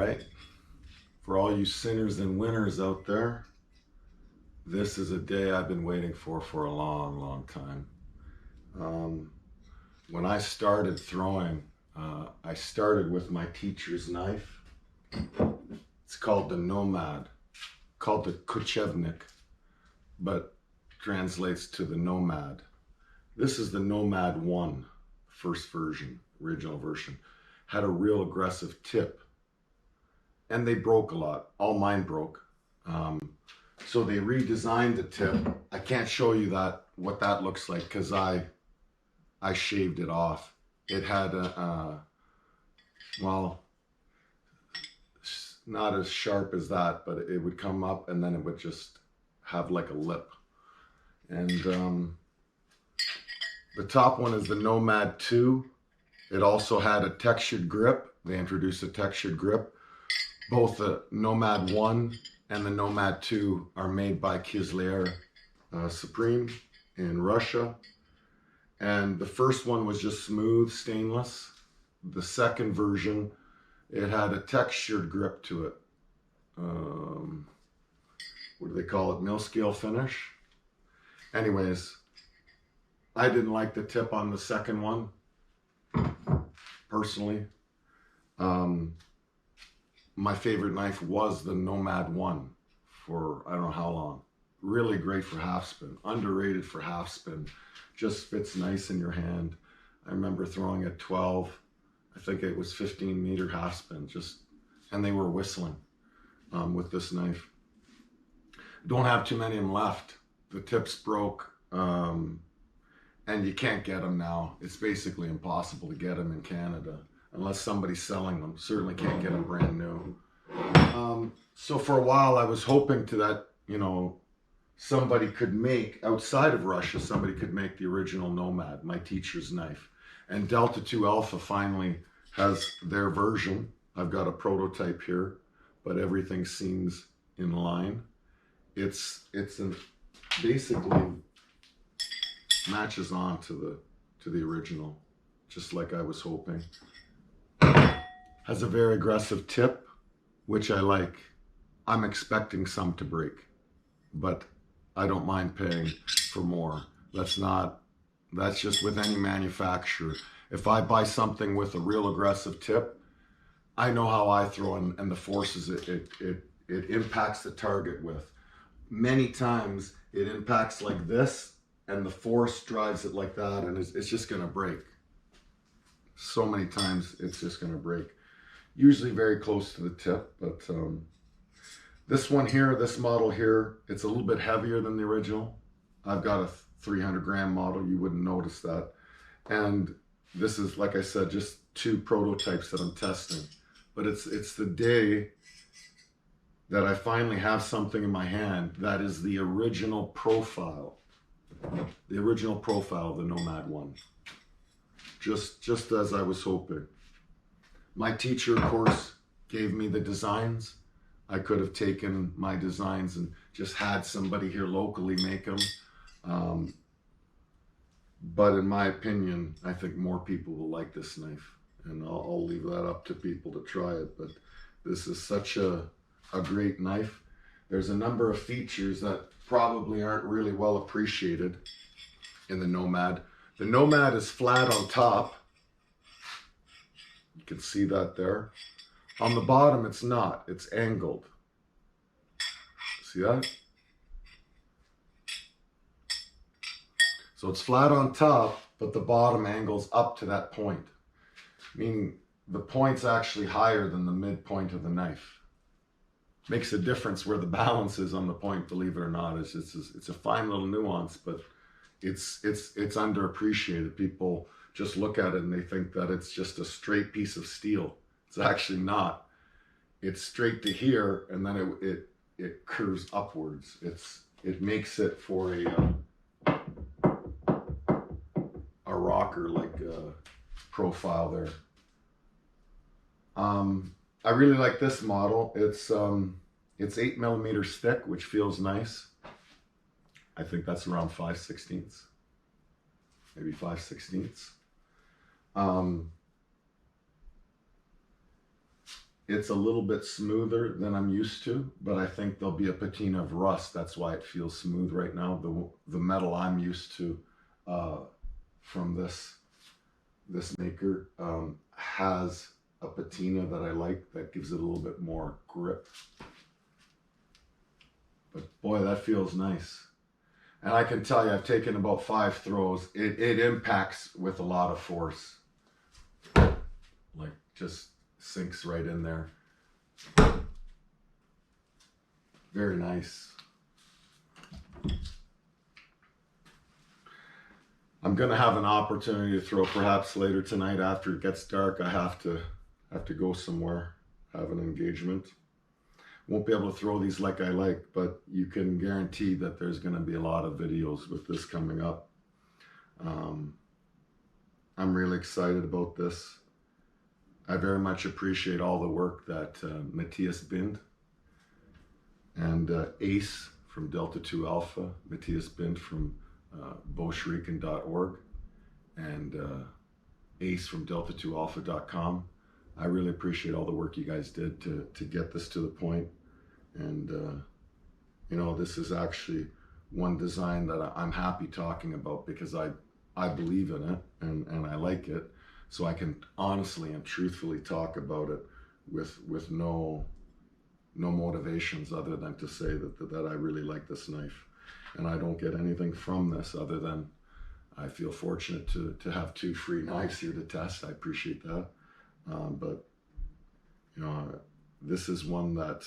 right. For all you sinners and winners out there, this is a day I've been waiting for a long, long time. Um, when I started throwing, I started with my teacher's knife. It's called the Nomad, called the Kuchevnik, but translates to the Nomad. This is the Nomad 1, first version, original version. Had a real aggressive tip. And they broke a lot. All mine broke. So they redesigned the tip. I can't show you what that looks like because I shaved it off. It had well, not as sharp as that, but it would come up and then it would just have like a lip. And the top one is the Nomad 2. It also had a textured grip. They introduced a textured grip. Both the Nomad 1 and the Nomad 2 are made by Kislyer Supreme in Russia. And the first one was just smooth stainless. The second version, it had a textured grip to it. What do they call it? Mill scale finish. Anyways, I didn't like the tip on the second one, personally. My favorite knife was the Nomad 1 for I don't know how long. Really great for half spin, underrated for half spin. Just fits nice in your hand. I remember throwing at 12, I think it was 15-meter half spin, and they were whistling with this knife. Don't have too many of them left. The tips broke, and you can't get them now. It's basically impossible to get them in Canada unless somebody's selling them. Certainly can't get them brand new. So for a while I was hoping that, somebody could make, outside of Russia, somebody could make the original Nomad, my teacher's knife. And Delta 2 Alpha finally has their version. I've got a prototype here, but everything seems in line. It's basically matches on to the original, just like I was hoping. Has a very aggressive tip, which I like. I'm expecting some to break, but I don't mind paying for more. That's just with any manufacturer. If I buy something with a real aggressive tip, I know how I throw and the forces it impacts the target with. Many times it impacts like this and the force drives it like that and it's just gonna break. So many times it's just gonna break. Usually very close to the tip, but this one here, this model here, it's a little bit heavier than the original. I've got a 300-gram model, you wouldn't notice that. And this is, like I said, just two prototypes that I'm testing. But it's the day that I finally have something in my hand that is the original profile. The original profile of the Nomad 1. Just as I was hoping. My teacher, of course, gave me the designs. I could have taken my designs and just had somebody here locally make them. But in my opinion, I think more people will like this knife. And I'll leave that up to people to try it. But this is such a great knife. There's a number of features that probably aren't really well appreciated in the Nomad. The Nomad is flat on top. You can see that there. On the bottom, it's not. It's angled. See that? So it's flat on top, but the bottom angles up to that point. Meaning the point's actually higher than the midpoint of the knife. Makes a difference where the balance is on the point, believe it or not. It's a fine little nuance, but it's underappreciated. People just look at it and they think that it's just a straight piece of steel. It's actually not. It's straight to here, and then it curves upwards. It makes it for a rocker like profile there. I really like this model. It's 8 millimeters thick, which feels nice. I think that's around 5/16, maybe 5/16. it's a little bit smoother than I'm used to, but I think there'll be a patina of rust. That's why it feels smooth right now. The metal I'm used to from this maker has a patina that I like, that gives it a little bit more grip. But boy, that feels nice. And I can tell you, I've taken about 5 throws. It impacts with a lot of force. Like, just sinks right in there. Very nice. I'm gonna have an opportunity to throw perhaps later tonight after it gets dark. I have to go somewhere, have an engagement. Won't be able to throw these like I like, but you can guarantee that there's gonna be a lot of videos with this coming up. I'm really excited about this. I very much appreciate all the work that Matthias Bind and Ace from Delta 2 Alpha, Matthias Bind from boschreken.org, and Ace from delta2alpha.com. I really appreciate all the work you guys did to get this to the point. And you know, this is actually one design that I'm happy talking about because I believe in it and I like it. So I can honestly and truthfully talk about it with no motivations other than to say that I really like this knife. And I don't get anything from this other than I feel fortunate to have 2 free knives here to test. I appreciate that. But you know, this is one that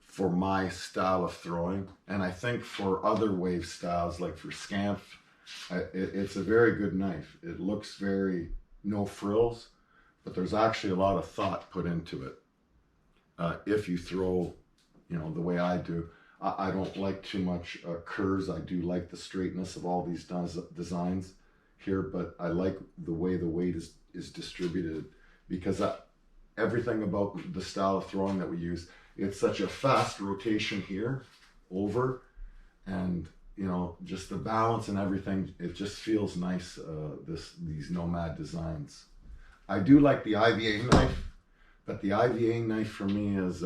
for my style of throwing, and I think for other wave styles, like for Scamph, it's a very good knife. It looks very no frills, but there's actually a lot of thought put into it. If you throw, you know, the way I do, I don't like too much curves. I do like the straightness of all these designs here, but I like the way the weight is distributed, because everything about the style of throwing that we use, it's such a fast rotation here over, and you know, just the balance and everything, it just feels nice, these Nomad designs. I do like the IVA knife, but the IVA knife for me is,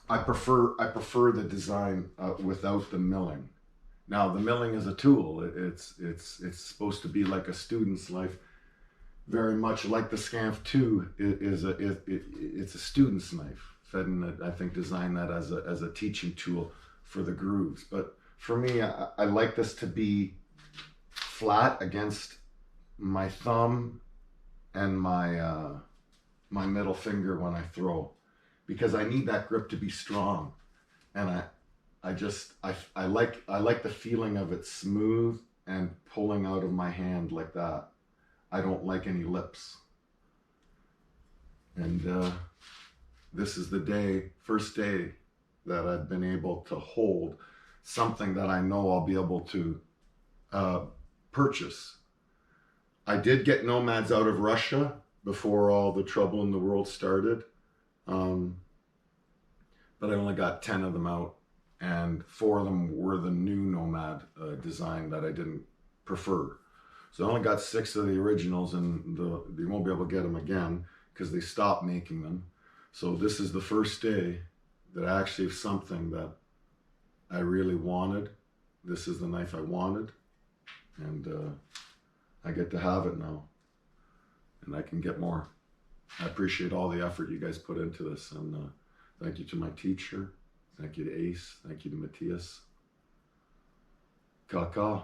I prefer the design without the milling. Now the milling is a tool. It's supposed to be like a student's knife, very much like the Scamph 2 it's a student's knife. Fedden, I think, designed that as a teaching tool for the grooves. But for me, I like this to be flat against my thumb and my my middle finger when I throw, because I need that grip to be strong. And I like the feeling of it smooth and pulling out of my hand like that. I don't like any lips. And this is the first day that I've been able to hold something that I know I'll be able to purchase. I did get Nomads out of Russia before all the trouble in the world started, but I only got 10 of them out, and 4 of them were the new Nomad design that I didn't prefer. So I only got 6 of the originals, and you won't be able to get them again because they stopped making them. So this is the first day that I actually have something that I really wanted. This is the knife I wanted, and I get to have it now, and I can get more. I appreciate all the effort you guys put into this, and thank you to my teacher, thank you to Ace, thank you to Matthias. Kaka.